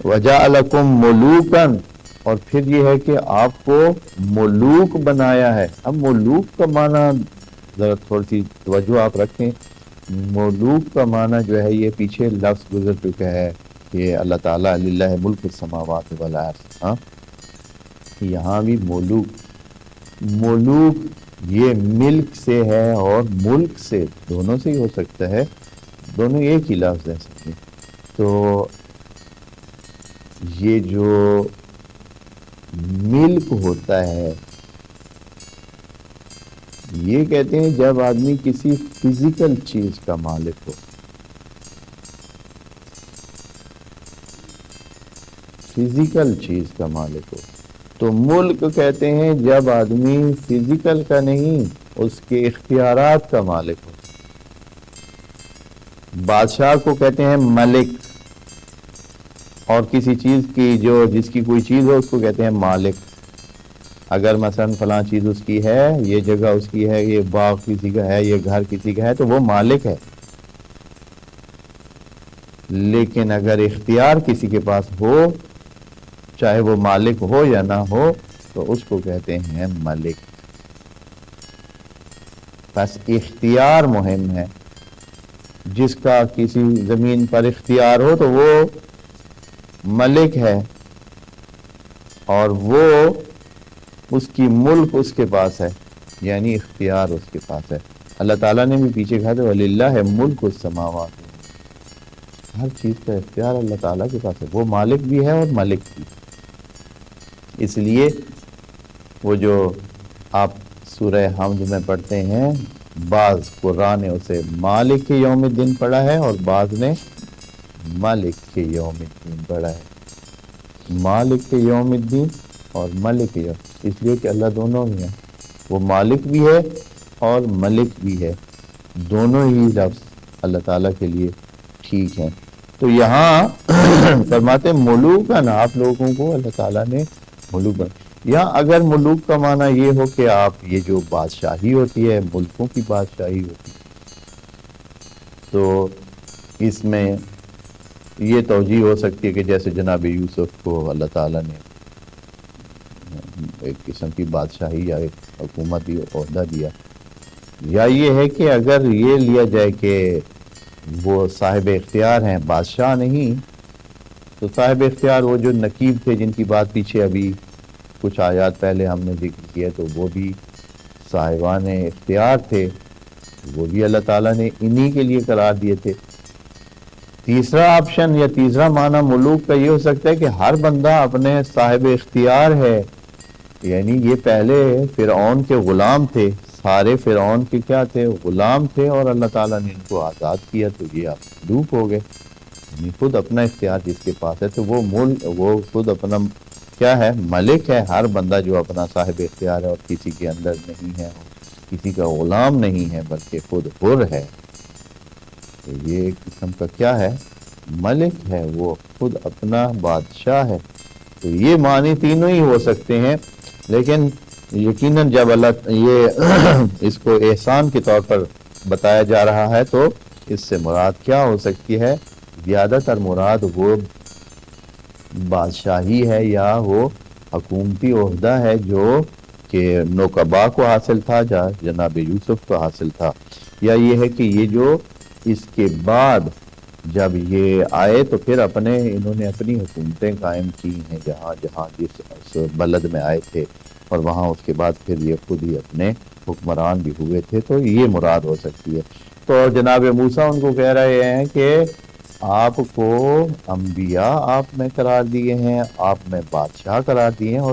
وَجَعَلَكُم مُلُوكًا، اور پھر یہ ہے کہ آپ کو ملوک بنایا ہے۔ اب ملوک کا معنی ذرا تھوڑی سی توجہ آپ رکھیں، ملوک کا معنی جو ہے یہ پیچھے لفظ گزر چکا ہے کہ اللہ تعالیٰ للہ ملک السماوات والارض، ہاں یہاں بھی ملوک یہ ملک سے ہے اور ملک سے، دونوں سے ہی ہو سکتا ہے، دونوں ایک ہی لفظ ہے سمجھیں۔ تو یہ جو ملک ہوتا ہے یہ کہتے ہیں جب آدمی کسی فزیکل چیز کا مالک ہو، فزیکل چیز کا مالک ہو۔ تو ملک کہتے ہیں جب آدمی فزیکل کا نہیں، اس کے اختیارات کا مالک ہو۔ بادشاہ کو کہتے ہیں ملک، اور کسی چیز کی جس کی کوئی چیز ہو اس کو کہتے ہیں مالک۔ اگر مثلا فلاں چیز اس کی ہے، یہ جگہ اس کی ہے، یہ باغ کسی کا ہے، یہ گھر کسی کا ہے، تو وہ مالک ہے۔ لیکن اگر اختیار کسی کے پاس ہو، چاہے وہ مالک ہو یا نہ ہو، تو اس کو کہتے ہیں ملک۔ بس اختیار مہم ہے۔ جس کا کسی زمین پر اختیار ہو تو وہ ملک ہے، اور وہ اس کی ملک اس کے پاس ہے، یعنی اختیار اس کے پاس ہے۔ اللہ تعالیٰ نے بھی پیچھے کہا تھا وَلِلَّهِ مُلْكُ السَّمَاوَاتِ، ہر چیز کا اختیار اللہ تعالیٰ کے پاس ہے، وہ مالک بھی ہے اور ملک بھی۔ اس لیے وہ جو آپ سورہ حمد میں پڑھتے ہیں، بعض قرآن نے اسے مالک یوم الدین پڑھا ہے اور بعض نے ملک یوم الدین پڑھا ہے۔ مالک یوم الدین اور ملک یوم، اس لیے کہ اللہ دونوں ہی ہیں، وہ مالک بھی ہے اور ملک بھی ہے، دونوں ہی لفظ اللہ تعالیٰ کے لیے ٹھیک ہیں۔ تو یہاں فرماتے ہیں ملوکاً، آپ لوگوں کو اللہ تعالیٰ نے ملوک بنا۔ یا اگر ملوک کا معنی یہ ہو کہ آپ یہ جو بادشاہی ہوتی ہے، ملکوں کی بادشاہی ہوتی ہے، تو اس میں یہ توجیہ ہو سکتی ہے کہ جیسے جناب یوسف کو اللہ تعالیٰ نے ایک قسم کی بادشاہی یا ایک حکومتی عہدہ دیا، یا یہ ہے کہ اگر یہ لیا جائے کہ وہ صاحب اختیار ہیں، بادشاہ نہیں، تو صاحب اختیار وہ جو نقیب تھے جن کی بات پیچھے ابھی کچھ آیات پہلے ہم نے ذکر کیا، تو وہ بھی صاحبان اختیار تھے، وہ بھی اللہ تعالیٰ نے انہی کے لیے قرار دیے تھے۔ تیسرا آپشن یا تیسرا معنی ملوک کا یہ ہو سکتا ہے کہ ہر بندہ اپنے صاحب اختیار ہے، یعنی یہ پہلے فرعون کے غلام تھے، سارے فرعون کے کیا تھے؟ غلام تھے، اور اللہ تعالیٰ نے ان کو آزاد کیا تو یہ آپ ملوک ہو گئے، یعنی خود اپنا اختیار جس کے پاس ہے تو وہ خود اپنا کیا ہے؟ ملک ہے۔ ہر بندہ جو اپنا صاحب اختیار ہے اور کسی کے اندر نہیں ہے، کسی کا غلام نہیں ہے، بلکہ خود حر ہے، تو یہ ایک قسم کا کیا ہے؟ ملک ہے، وہ خود اپنا بادشاہ ہے۔ تو یہ معنی تینوں ہی ہو سکتے ہیں، لیکن یقیناً جب اللہ یہ اس کو احسان کے طور پر بتایا جا رہا ہے تو اس سے مراد کیا ہو سکتی ہے؟ زیادہ تر مراد وہ بادشاہی ہے یا وہ حکومتی عہدہ ہے جو کہ نوکبا کو حاصل تھا، جناب یوسف کو حاصل تھا، یا یہ ہے کہ یہ جو اس کے بعد جب یہ آئے تو پھر انہوں نے اپنی حکومتیں قائم کی ہیں جہاں جس بلد میں آئے تھے، اور وہاں اس کے بعد پھر یہ خود ہی اپنے حکمران بھی ہوئے تھے، تو یہ مراد ہو سکتی ہے۔ تو جناب موسیٰ ان کو کہہ رہے ہیں کہ آپ کو انبیاء آپ میں قرار دیے ہیں، آپ میں بادشاہ قرار دیے ہیں، اور